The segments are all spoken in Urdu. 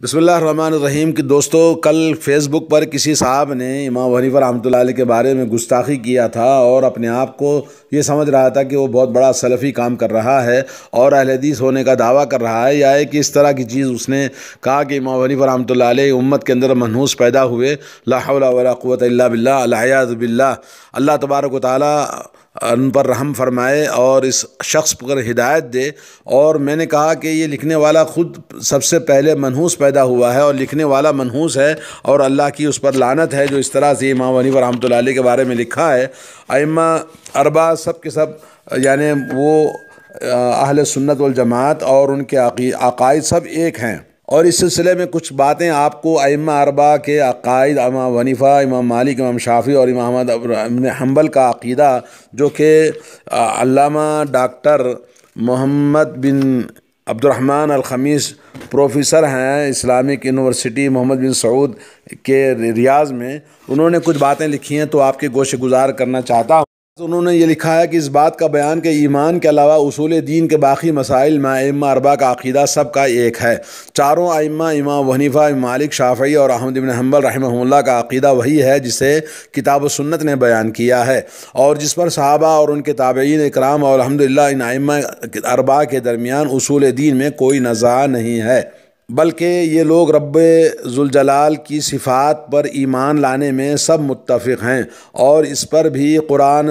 بسم اللہ الرحمن الرحیم کہ دوستو، کل فیس بک پر کسی صاحب نے امام ابو حنیفہ رحمۃ اللہ علیہ کے بارے میں گستاخی کیا تھا اور اپنے آپ کو یہ سمجھ رہا تھا کہ وہ بہت بڑا سلفی کام کر رہا ہے اور اہل حدیث ہونے کا دعویٰ کر رہا ہے، یا ایک اس طرح کی چیز اس نے کہا کہ امام ابو حنیفہ رحمۃ اللہ علیہ امت کے اندر منحوس پیدا ہوئے، لا حول ولا قوت الا باللہ، العیاذ باللہ۔ اللہ تبارک و تعالیٰ ان پر رحم فرمائے اور اس شخص پر ہدایت دے۔ اور میں نے کہا کہ یہ لکھنے والا خود سب سے پہلے منحوس پیدا ہوا ہے اور لکھنے والا منحوس ہے، اور اللہ کی اس پر لعنت ہے جو اس طرح سے امام ابو حنیفہ رحمۃ اللہ علیہ کے بارے میں لکھا ہے۔ ائمہ اربعہ سب کے سب یعنی وہ اہل سنت والجماعت اور ان کے عقائد سب ایک ہیں، اور اس سلسلے میں کچھ باتیں آپ کو ائمہ اربعہ کے عقائد، امام ابو حنیفہ، امام مالک، امام شافعی اور امام احمد بن حنبل کا عقیدہ، جو کہ علامہ ڈاکٹر محمد بن عبد الرحمن الخمیس پروفیسر ہیں اسلامک یونیورسٹی محمد بن سعود کے ریاض میں، انہوں نے کچھ باتیں لکھی ہیں تو آپ کے گوشِ گزار کرنا چاہتا ہوں۔ انہوں نے یہ لکھا ہے کہ اس بات کا بیان کہ ایمان کے علاوہ اصول دین کے باقی مسائل میں ائمہ اربعہ کا عقیدہ سب کا ایک ہے۔ چاروں ائمہ امام ابو حنیفہ، امام مالک، شافعی اور احمد بن حنبل رحمہ اللہ کا عقیدہ وہی ہے جسے کتاب و سنت نے بیان کیا ہے، اور جس پر صحابہ اور ان کے تابعین اکرام اور الحمدللہ ان ائمہ اربعہ کے درمیان اصول دین میں کوئی نزاع نہیں ہے، بلکہ یہ لوگ رب ذوالجلال کی صفات پر ایمان لانے میں سب متفق ہیں، اور اس پر بھی قرآن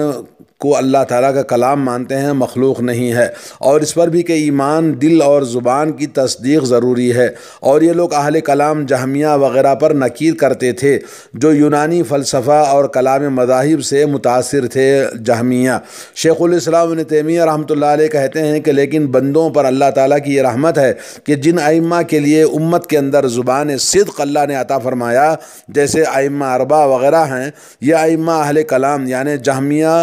کو اللہ تعالیٰ کا کلام مانتے ہیں، مخلوق نہیں ہے، اور اس پر بھی کہ ایمان دل اور زبان کی تصدیق ضروری ہے۔ اور یہ لوگ اہل کلام جہمیہ وغیرہ پر نکیر کرتے تھے جو یونانی فلسفہ اور کلام مذاہب سے متاثر تھے، جہمیہ۔ شیخ الاسلام ابن تیمیہ رحمۃ اللہ علیہ کہتے ہیں کہ لیکن بندوں پر اللہ تعالیٰ کی یہ رحمت ہے کہ جن ائمہ کے لیے امت کے اندر زبان صدق اللہ نے عطا فرمایا، جیسے ائمہ اربعہ وغیرہ ہیں، یہ ائمہ اہل کلام یعنی جہمیہ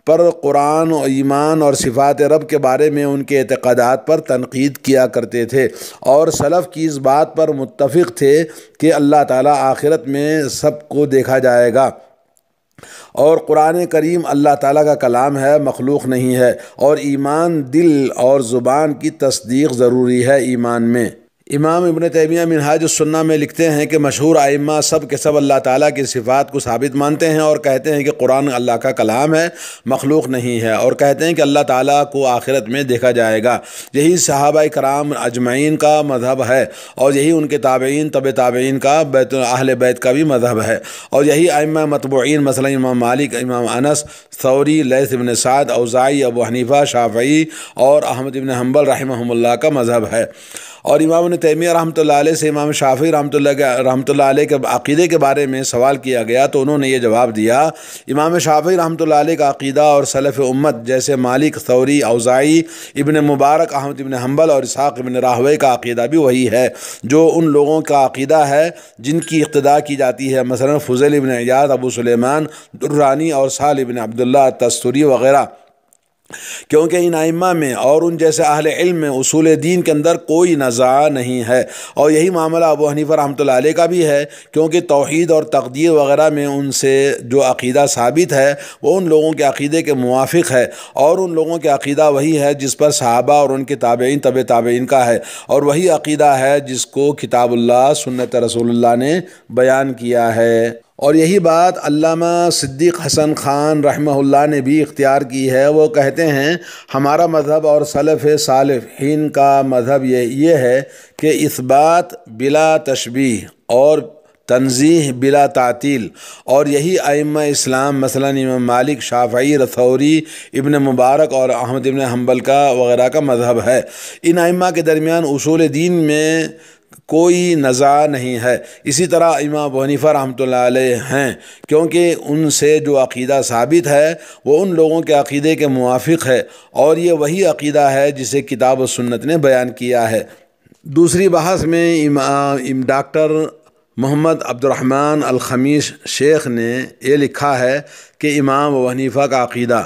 پر قرآن و ایمان اور صفات رب کے بارے میں ان کے اعتقادات پر تنقید کیا کرتے تھے، اور سلف کی اس بات پر متفق تھے کہ اللہ تعالیٰ آخرت میں سب کو دیکھا جائے گا، اور قرآن کریم اللہ تعالیٰ کا کلام ہے، مخلوق نہیں ہے، اور ایمان دل اور زبان کی تصدیق ضروری ہے ایمان میں۔ امام ابن تیمیہ منہاج السنہ میں لکھتے ہیں کہ مشہور ائمہ سب کے سب اللہ تعالیٰ کی صفات کو ثابت مانتے ہیں اور کہتے ہیں کہ قرآن اللہ کا کلام ہے، مخلوق نہیں ہے، اور کہتے ہیں کہ اللہ تعالیٰ کو آخرت میں دیکھا جائے گا۔ یہی صحابہ کرام اجمعین کا مذہب ہے، اور یہی ان کے تابعین، تابعین کا، اہل بیت کا بھی مذہب ہے، اور یہی ائمہ متبوعین مثلا امام مالک، امام انس، ثوری، لیث بن سعد، اوزاعی، ابو حنیفہ، شافعی اور احمد بن حنبل رحمہ اللہ کا مذہب ہے۔ اور امام ابن تیمیہ رحمۃ اللہ علیہ سے امام شافعی رحمۃ اللہ علیہ کے عقیدے کے بارے میں سوال کیا گیا تو انہوں نے یہ جواب دیا، امام شافعی رحمۃ اللہ علیہ کا عقیدہ اور سلف امت جیسے مالک، ثوری، اوزاعی، ابن مبارک، احمد بن حنبل اور اسحاق بن راہوے کا عقیدہ بھی وہی ہے جو ان لوگوں کا عقیدہ ہے جن کی اقتداء کی جاتی ہے، مثلا فضیل بن عیاض، ابو سلیمان درانی اور سہل بن عبداللہ التستری وغیرہ، کیونکہ ان ائمہ میں اور ان جیسے اہل علم میں اصول دین کے اندر کوئی نزاع نہیں ہے۔ اور یہی معاملہ ابو حنیفہ رحمۃ اللہ علیہ کا بھی ہے، کیونکہ توحید اور تقدیر وغیرہ میں ان سے جو عقیدہ ثابت ہے وہ ان لوگوں کے عقیدے کے موافق ہے، اور ان لوگوں کے عقیدہ وہی ہے جس پر صحابہ اور ان کے تابعین، تابعین کا ہے، اور وہی عقیدہ ہے جس کو کتاب اللہ، سنت رسول اللہ نے بیان کیا ہے۔ اور یہی بات علامہ صدیق حسن خان رحمہ اللہ نے بھی اختیار کی ہے۔ وہ کہتے ہیں ہمارا مذہب اور سلف صالحین کا مذہب یہ ہے کہ اثبات بلا تشبیہ اور تنزیہ بلا تعطیل، اور یہی ائمہ اسلام مثلا امام مالک، شافعی، ثوری، ابن مبارک اور احمد بن حنبل کا وغیرہ کا مذہب ہے۔ ان ائمہ کے درمیان اصول دین میں کوئی نزاع نہیں ہے۔ اسی طرح امام ابو حنیفہ رحمۃ اللہ علیہ ہیں، کیونکہ ان سے جو عقیدہ ثابت ہے وہ ان لوگوں کے عقیدے کے موافق ہے، اور یہ وہی عقیدہ ہے جسے کتاب و سنت نے بیان کیا ہے۔ دوسری بحث میں ڈاکٹر محمد عبد الرحمن الخمیس شیخ نے یہ لکھا ہے کہ امام ابو حنیفہ کا عقیدہ،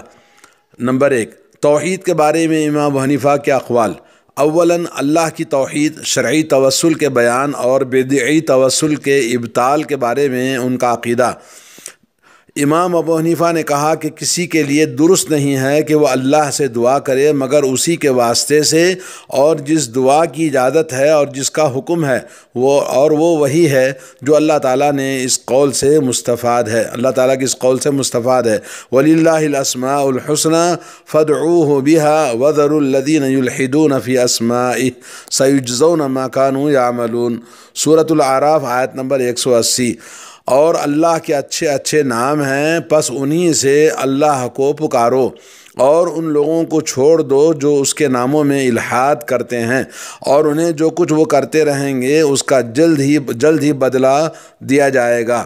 نمبر 1، توحید کے بارے میں امام ابو حنیفہ کے اقوال۔ اولاً اللہ کی توحید، شرعی توسل کے بیان اور بدعی توسل کے ابطال کے بارے میں ان کا عقیدہ۔ امام ابو حنیفہ نے کہا کہ کسی کے لیے درست نہیں ہے کہ وہ اللہ سے دعا کرے مگر اسی کے واسطے سے، اور جس دعا کی اجازت ہے اور جس کا حکم ہے وہ وہی ہے جو اللہ تعالیٰ نے اس قول سے مستفاد ہے، اللہ تعالیٰ کی اس قول سے مستفاد ہے۔ وَلِلَّهِ الْأَسْمَاءُ الْحُسْنَى فَادْعُوهُ بِهَا وَذَرُوا الَّذِينَ يُلْحِدُونَ فِي أَسْمَائِهِ سَيُجْزَوْنَ مَا كَانُوا يَعْمَلُونَ، سورۃ الاعراف آیت نمبر 180۔ اور اللہ کے اچھے اچھے نام ہیں، پس انہی سے اللہ کو پکارو اور ان لوگوں کو چھوڑ دو جو اس کے ناموں میں الحاد کرتے ہیں، اور انہیں جو کچھ وہ کرتے رہیں گے اس کا جلد ہی بدلہ دیا جائے گا۔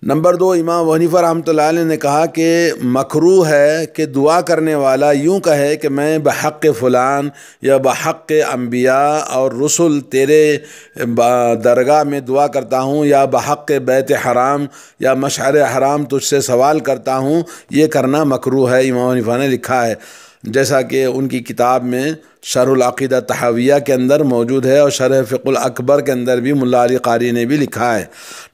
نمبر 2، امام ابو حنیفہ رحمۃ اللہ علیہ نے کہا کہ مکروہ ہے کہ دعا کرنے والا یوں کہے کہ میں بحق فلان یا بحق انبیاء اور رسل تیرے درگاہ میں دعا کرتا ہوں، یا بحق بیت حرام یا مشعر حرام تجھ سے سوال کرتا ہوں، یہ کرنا مکروہ ہے، امام حنیفہ نے لکھا ہے، جیسا کہ ان کی کتاب میں شرح العقیدہ تحاویہ کے اندر موجود ہے، اور شرح فقہ الاکبر کے اندر بھی ملا علی قاری نے بھی لکھا ہے۔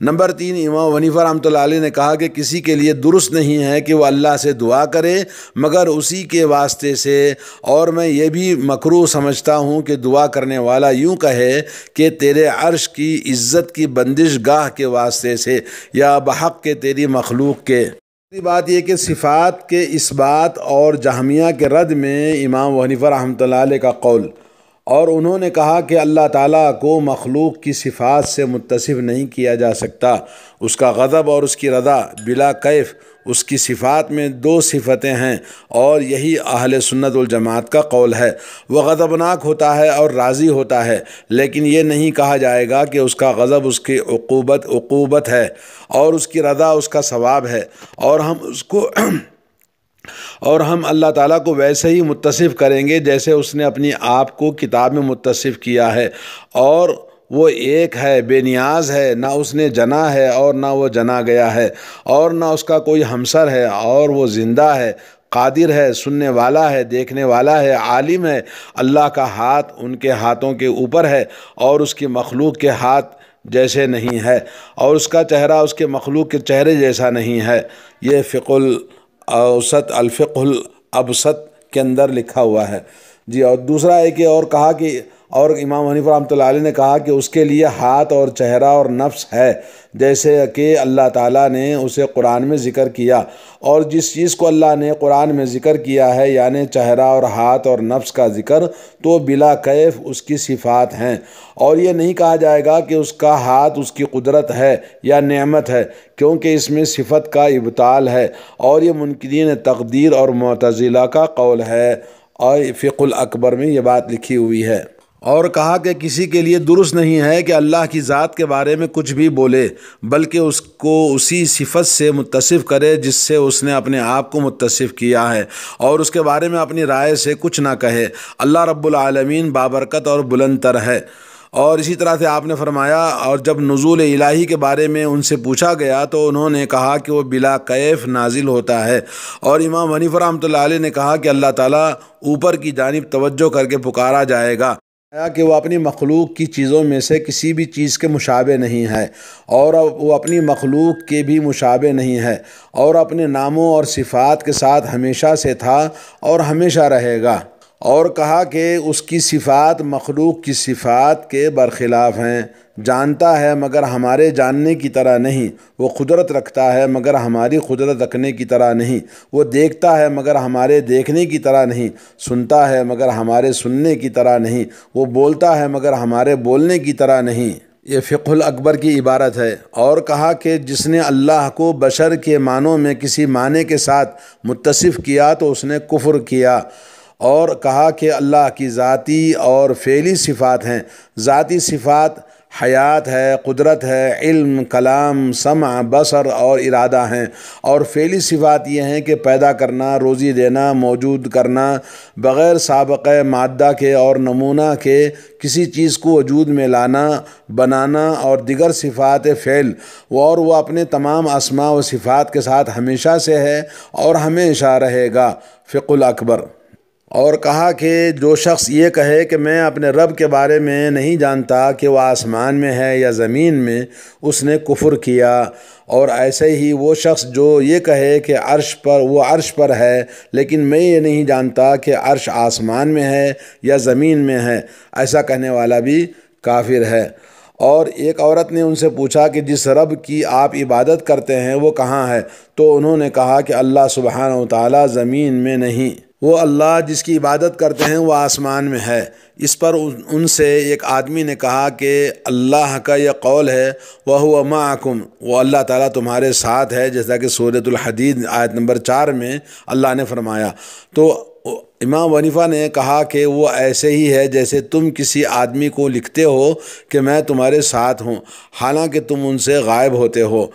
نمبر 3، امام ابو حنیفہ رحمۃ اللہ علیہ نے کہا کہ کسی کے لیے درست نہیں ہے کہ وہ اللہ سے دعا کرے مگر اسی کے واسطے سے، اور میں یہ بھی مکروہ سمجھتا ہوں کہ دعا کرنے والا یوں کہے کہ تیرے عرش کی عزت کی بندش گاہ کے واسطے سے، یا بحق کے تیری مخلوق کے۔ بات یہ کہ صفات کے اثبات اور جہمیہ کے رد میں امام ابو حنیفہ رحمۃ اللہ علیہ کا قول، اور انہوں نے کہا کہ اللہ تعالیٰ کو مخلوق کی صفات سے متصف نہیں کیا جا سکتا، اس کا غضب اور اس کی رضا بلا کیف، اس کی صفات میں 2 صفتیں ہیں، اور یہی اہل سنت والجماعت کا قول ہے۔ وہ غضبناک ہوتا ہے اور راضی ہوتا ہے، لیکن یہ نہیں کہا جائے گا کہ اس کا غضب اس کی عقوبت ہے اور اس کی رضا اس کا ثواب ہے، اور ہم اللہ تعالیٰ کو ویسے ہی متصف کریں گے جیسے اس نے اپنی آپ کو کتاب میں متصف کیا ہے، اور وہ ایک ہے، بے نیاز ہے، نہ اس نے جنا ہے اور نہ وہ جنا گیا ہے، اور نہ اس کا کوئی ہمسر ہے، اور وہ زندہ ہے، قادر ہے، سننے والا ہے، دیکھنے والا ہے، عالم ہے۔ اللہ کا ہاتھ ان کے ہاتھوں کے اوپر ہے اور اس کی مخلوق کے ہاتھ جیسے نہیں ہے، اور اس کا چہرہ اس کے مخلوق کے چہرے جیسا نہیں ہے۔ یہ الفقہ الابسط کے اندر لکھا ہوا ہے جی۔ اور دوسرا ہے کہ اور کہا کہ اور امام حنیفہ رحمۃ اللہ علیہ نے کہا کہ اس کے لیے ہاتھ اور چہرہ اور نفس ہے، جیسے کہ اللہ تعالیٰ نے اسے قرآن میں ذکر کیا، اور جس چیز کو اللہ نے قرآن میں ذکر کیا ہے یعنی چہرہ اور ہاتھ اور نفس کا ذکر، تو بلا کیف اس کی صفات ہیں، اور یہ نہیں کہا جائے گا کہ اس کا ہاتھ اس کی قدرت ہے یا نعمت ہے، کیونکہ اس میں صفت کا ابطال ہے، اور یہ منکرین تقدیر اور معتزلہ کا قول ہے، اور فقہ الاکبر میں یہ بات لکھی ہوئی ہے۔ اور کہا کہ کسی کے لیے درست نہیں ہے کہ اللہ کی ذات کے بارے میں کچھ بھی بولے، بلکہ اس کو اسی صفت سے متصف کرے جس سے اس نے اپنے آپ کو متصف کیا ہے، اور اس کے بارے میں اپنی رائے سے کچھ نہ کہے۔ اللہ رب العالمین بابرکت اور بلند تر ہے۔ اور اسی طرح سے آپ نے فرمایا، اور جب نزول الہی کے بارے میں ان سے پوچھا گیا تو انہوں نے کہا کہ وہ بلا کیف نازل ہوتا ہے، اور امام حنیفہ رحمۃ اللہ علیہ نے کہا کہ اللہ تعالیٰ اوپر کی جانب توجہ کر کے پکارا جائے گا، کہ وہ اپنی مخلوق کی چیزوں میں سے کسی بھی چیز کے مشابہ نہیں ہے، اور وہ اپنی مخلوق کے بھی مشابہ نہیں ہے، اور اپنے ناموں اور صفات کے ساتھ ہمیشہ سے تھا اور ہمیشہ رہے گا۔ اور کہا کہ اس کی صفات مخلوق کی صفات کے برخلاف ہیں، جانتا ہے مگر ہمارے جاننے کی طرح نہیں، وہ قدرت رکھتا ہے مگر ہماری قدرت رکھنے کی طرح نہیں، وہ دیکھتا ہے مگر ہمارے دیکھنے کی طرح نہیں، سنتا ہے مگر ہمارے سننے کی طرح نہیں، وہ بولتا ہے مگر ہمارے بولنے کی طرح نہیں۔ یہ فقہ الاکبر کی عبارت ہے۔ اور کہا کہ جس نے اللہ کو بشر کے معنوں میں کسی معنی کے ساتھ متصف کیا تو اس نے کفر کیا۔ اور کہا کہ اللہ کی ذاتی اور فعلی صفات ہیں، ذاتی صفات حیات ہے، قدرت ہے، علم، کلام، سمع، بصر اور ارادہ ہیں، اور فعلی صفات یہ ہیں کہ پیدا کرنا، روزی دینا، موجود کرنا، بغیر سابقہ مادہ کے اور نمونہ کے کسی چیز کو وجود میں لانا، بنانا، اور دیگر صفات فعل، اور وہ اپنے تمام اسماء و صفات کے ساتھ ہمیشہ سے ہے اور ہمیشہ رہے گا۔ فقہ الاکبر۔ اور کہا کہ جو شخص یہ کہے کہ میں اپنے رب کے بارے میں نہیں جانتا کہ وہ آسمان میں ہے یا زمین میں، اس نے کفر کیا۔ اور ایسے ہی وہ شخص جو یہ کہے کہ وہ عرش پر ہے لیکن میں یہ نہیں جانتا کہ عرش آسمان میں ہے یا زمین میں ہے، ایسا کہنے والا بھی کافر ہے۔ اور ایک عورت نے ان سے پوچھا کہ جس رب کی آپ عبادت کرتے ہیں وہ کہاں ہے؟ تو انہوں نے کہا کہ اللہ سبحانہ و تعالی زمین میں نہیں، وہ اللہ جس کی عبادت کرتے ہیں وہ آسمان میں ہے۔ اس پر ان سے ایک آدمی نے کہا کہ اللہ کا یہ قول ہے وَهُوَ مَعَكُمْ، وہ اللہ تعالیٰ تمہارے ساتھ ہے، جیسا کہ سورۃ الحدید آیت نمبر 4 میں اللہ نے فرمایا۔ تو امام ابو حنیفہ نے کہا کہ وہ ایسے ہی ہے جیسے تم کسی آدمی کو لکھتے ہو کہ میں تمہارے ساتھ ہوں، حالانکہ تم ان سے غائب ہوتے ہو،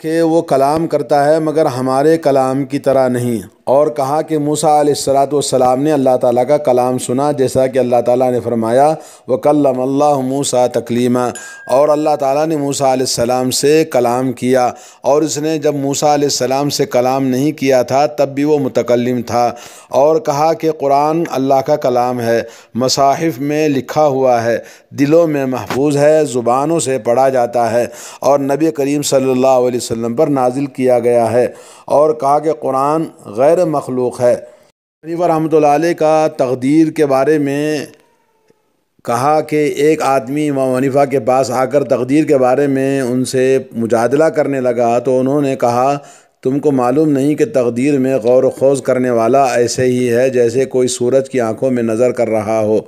کہ وہ کلام کرتا ہے مگر ہمارے کلام کی طرح نہیں۔ اور کہا کہ موسیٰ علیہ السلام نے اللہ تعالیٰ کا کلام سنا، جیسا کہ اللہ تعالیٰ نے فرمایا وَكَلَّمَ اللَّهُ مُوسَىٰ تَكْلِيمًا، اور اللہ تعالیٰ نے موسیٰ علیہ السلام سے کلام کیا، اور اس نے جب موسیٰ علیہ السلام سے کلام نہیں کیا تھا تب بھی وہ متکلم تھا۔ اور کہا کہ قرآن اللہ کا کلام ہے، مصاحف میں لکھا ہوا ہے، دلوں میں محفوظ ہے، زبانوں سے پڑھا جاتا ہے، اور نبی کریم صلی اللہ علیہ وسلم پر نازل کیا گیا ہے۔ اور کہا کہ قرآن غیر مخلوق ہے۔ حنیفہ رحمۃ اللہ علیہ کا تقدیر کے بارے میں کہا کہ ایک آدمی امام حنیفہ کے پاس آ کر تقدیر کے بارے میں ان سے مجادلہ کرنے لگا، تو انہوں نے کہا تم کو معلوم نہیں کہ تقدیر میں غور و خوض کرنے والا ایسے ہی ہے جیسے کوئی سورج کی آنکھوں میں نظر کر رہا ہو،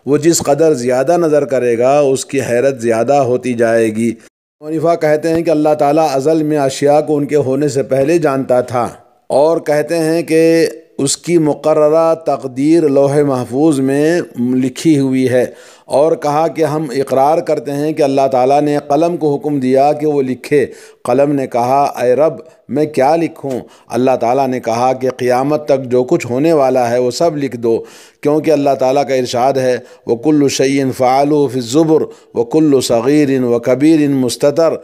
وہ جس قدر زیادہ نظر کرے گا اس کی حیرت زیادہ ہوتی جائے گی۔ حنیفہ کہتے ہیں کہ اللہ تعالیٰ ازل میں اشیاء کو ان کے ہونے سے پہلے جانتا تھا، اور کہتے ہیں کہ اس کی مقررہ تقدیر لوح محفوظ میں لکھی ہوئی ہے۔ اور کہا کہ ہم اقرار کرتے ہیں کہ اللہ تعالیٰ نے قلم کو حکم دیا کہ وہ لکھے، قلم نے کہا اے رب میں کیا لکھوں؟ اللہ تعالیٰ نے کہا کہ قیامت تک جو کچھ ہونے والا ہے وہ سب لکھ دو، کیونکہ اللہ تعالیٰ کا ارشاد ہے وَكُلُّ شَيْءٍ فَعَلُوهُ فِي الزُّبُرِ وَكُلُّ صَغِيرٍ وَكَبِيرٍ مُسْتَطَرٍ،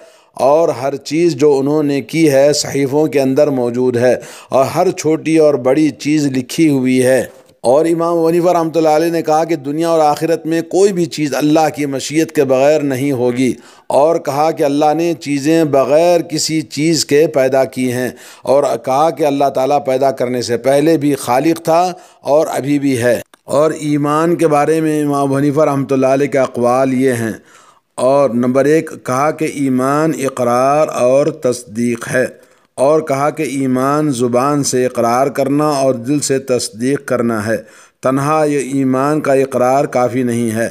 اور ہر چیز جو انہوں نے کی ہے صحیفوں کے اندر موجود ہے، اور ہر چھوٹی اور بڑی چیز لکھی ہوئی ہے۔ اور امام ابو حنیفہ رحمۃ اللہ علیہ نے کہا کہ دنیا اور آخرت میں کوئی بھی چیز اللہ کی مشیت کے بغیر نہیں ہوگی، اور کہا کہ اللہ نے چیزیں بغیر کسی چیز کے پیدا کی ہیں، اور کہا کہ اللہ تعالیٰ پیدا کرنے سے پہلے بھی خالق تھا اور ابھی بھی ہے۔ اور ایمان کے بارے میں امام ابو حنیفہ رحمۃ اللہ علیہ کے اقوال یہ ہیں۔ اور نمبر 1 کہا کہ ایمان اقرار اور تصدیق ہے، اور کہا کہ ایمان زبان سے اقرار کرنا اور دل سے تصدیق کرنا ہے، تنہا یہ ایمان کا اقرار کافی نہیں ہے۔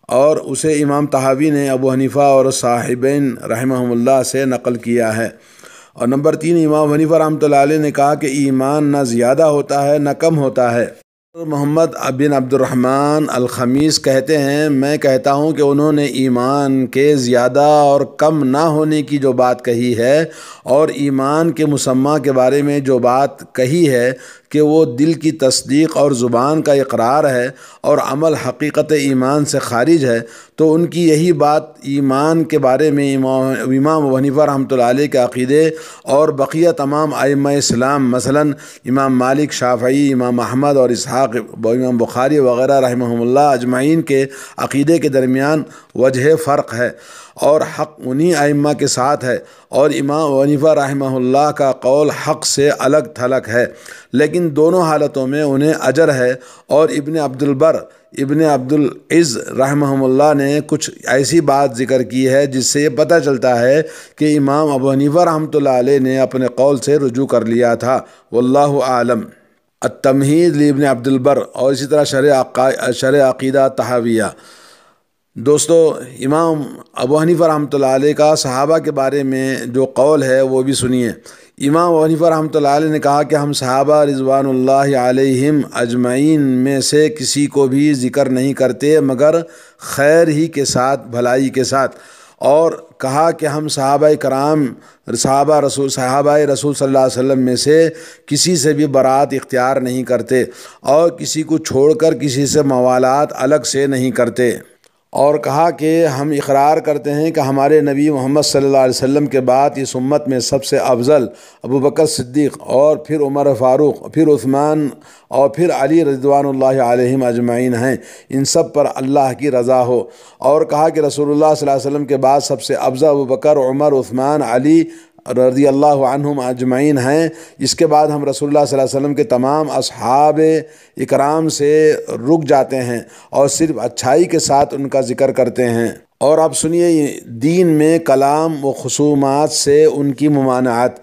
اور اسے امام طحاوی نے ابو حنیفہ اور صاحبین رحمہم اللہ سے نقل کیا ہے۔ اور نمبر 3 امام حنیفہ رحمۃ اللہ علیہ نے کہا کہ ایمان نہ زیادہ ہوتا ہے نہ کم ہوتا ہے۔ محمد بن عبد الرحمن الخمیس کہتے ہیں میں کہتا ہوں کہ انہوں نے ایمان کے زیادہ اور کم نہ ہونے کی جو بات کہی ہے، اور ایمان کے مسمى کے بارے میں جو بات کہی ہے کہ وہ دل کی تصدیق اور زبان کا اقرار ہے اور عمل حقیقت ایمان سے خارج ہے، تو ان کی یہی بات ایمان کے بارے میں امام ابو حنیفہ رحمۃ اللہ علیہ کے عقیدے اور بقیہ تمام ائمہ اسلام مثلا امام مالک، شافعی، امام احمد اور اسحاق، امام بخاری وغیرہ رحمہم اللہ اجمعین کے عقیدے کے درمیان وجہ فرق ہے، اور حق انہی ائمہ کے ساتھ ہے، اور امام ابو حنیفہ رحمہ اللہ کا قول حق سے الگ تھلگ ہے، لیکن دونوں حالتوں میں انہیں اجر ہے۔ اور ابن عبد البر، ابن عبد العز رحمہم اللہ نے کچھ ایسی بات ذکر کی ہے جس سے یہ پتہ چلتا ہے کہ امام ابو حنیفہ رحمۃ اللہ علیہ نے اپنے قول سے رجوع کر لیا تھا، واللہ عالم۔ التمہید لابن عبد البر، اور اسی طرح شرح عقیدہ طحاویہ۔ دوستو امام ابو حنیفہ رحمۃ اللہ علیہ کا صحابہ کے بارے میں جو قول ہے وہ بھی سنیے۔ امام ابو حنیفہ رحمۃ اللہ علیہ نے کہا کہ ہم صحابہ رضوان اللہ علیہم اجمعین میں سے کسی کو بھی ذکر نہیں کرتے مگر خیر ہی کے ساتھ، بھلائی کے ساتھ، اور کہا کہ ہم صحابہ کرام صحابہ رسول صلی اللہ علیہ وسلم میں سے کسی سے بھی برات اختیار نہیں کرتے، اور کسی کو چھوڑ کر کسی سے موالات الگ سے نہیں کرتے۔ اور کہا کہ ہم اقرار کرتے ہیں کہ ہمارے نبی محمد صلی اللہ علیہ وسلم کے بعد اس امت میں سب سے افضل ابو بکر صدیق، اور پھر عمر فاروق، پھر عثمان، اور پھر علی رضوان اللہ علیہم اجمعین ہیں، ان سب پر اللہ کی رضا ہو۔ اور کہا کہ رسول اللہ صلی اللہ علیہ وسلم کے بعد سب سے افضل ابو بکر، عمر، عثمان، علی رضی اللہ عنہم اجمعین ہیں۔ اس کے بعد ہم رسول اللہ صلی اللہ علیہ وسلم کے تمام اصحاب اکرام سے رک جاتے ہیں اور صرف اچھائی کے ساتھ ان کا ذکر کرتے ہیں۔ اور اب سنیے دین میں کلام و خصومات سے ان کی ممانعت۔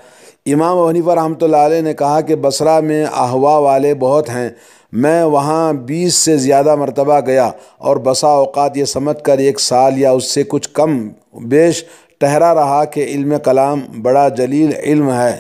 امام ابو حنیفہ رحمۃ اللہ علیہ نے کہا کہ بصرہ میں احوا والے بہت ہیں، میں وہاں 20 سے زیادہ مرتبہ گیا اور بسا اوقات یہ سمجھ کر 1 سال یا اس سے کچھ کم بیش ٹھہرا رہا کہ علم کلام بڑا جلیل علم ہے۔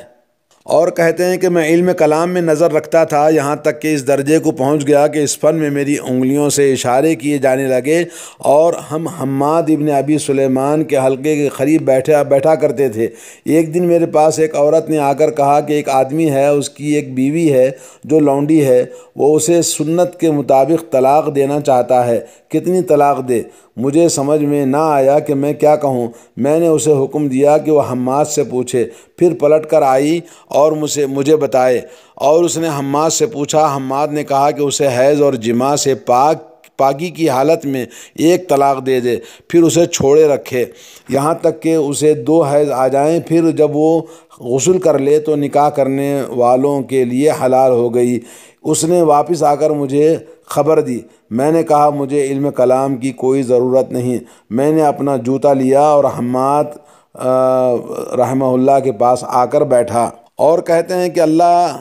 اور کہتے ہیں کہ میں علم کلام میں نظر رکھتا تھا، یہاں تک کہ اس درجے کو پہنچ گیا کہ اس فن میں میری انگلیوں سے اشارے کیے جانے لگے، اور ہم حماد ابن ابی سلیمان کے حلقے کے قریب بیٹھا کرتے تھے۔ ایک دن میرے پاس ایک عورت نے آ کر کہا کہ ایک آدمی ہے، اس کی ایک بیوی ہے جو لونڈی ہے، وہ اسے سنت کے مطابق طلاق دینا چاہتا ہے، کتنی طلاق دے؟ مجھے سمجھ میں نہ آیا کہ میں کیا کہوں۔ میں نے اسے حکم دیا کہ وہ حماد سے پوچھے، پھر پلٹ کر آئی اور مجھے بتائے، اور اس نے حماد سے پوچھا۔ حماد نے کہا کہ اسے حیض اور جماع سے پاکی کی حالت میں 1 طلاق دے دے، پھر اسے چھوڑے رکھے یہاں تک کہ اسے 2 حیض آ جائیں، پھر جب وہ غسل کر لے تو نکاح کرنے والوں کے لیے حلال ہو گئی۔ اس نے واپس آ کر مجھے خبر دی۔ میں نے کہا مجھے علم کلام کی کوئی ضرورت نہیں۔ میں نے اپنا جوتا لیا اور حماد رحمہ اللہ کے پاس آ کر بیٹھا۔ اور کہتے ہیں کہ اللہ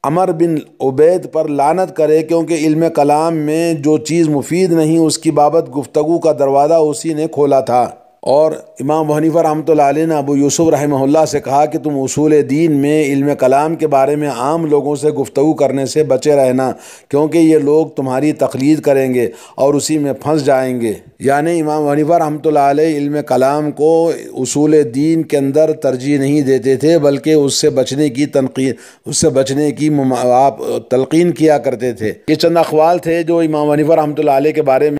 عمر بن عبید پر لعنت کرے، کیونکہ علم کلام میں جو چیز مفید نہیں اس کی بابت گفتگو کا دروازہ اسی نے کھولا تھا۔ اور امام ابو حنیفہ رحمۃ اللہ علیہ نے ابو یوسف رحمہ اللہ سے کہا کہ تم اصول دین میں علم کلام کے بارے میں عام لوگوں سے گفتگو کرنے سے بچے رہنا، کیونکہ یہ لوگ تمہاری تقلید کریں گے اور اسی میں پھنس جائیں گے۔ یعنی امام ابو حنیفہ رحمۃ اللہ علیہ علم کلام کو اصول دین کے اندر ترجیح نہیں دیتے تھے، بلکہ اس سے بچنے کی تلقین کیا کرتے تھے۔ یہ چند اقوال تھے جو امام ابو حنیفہ رحمۃ اللہ علیہ کے بارے میں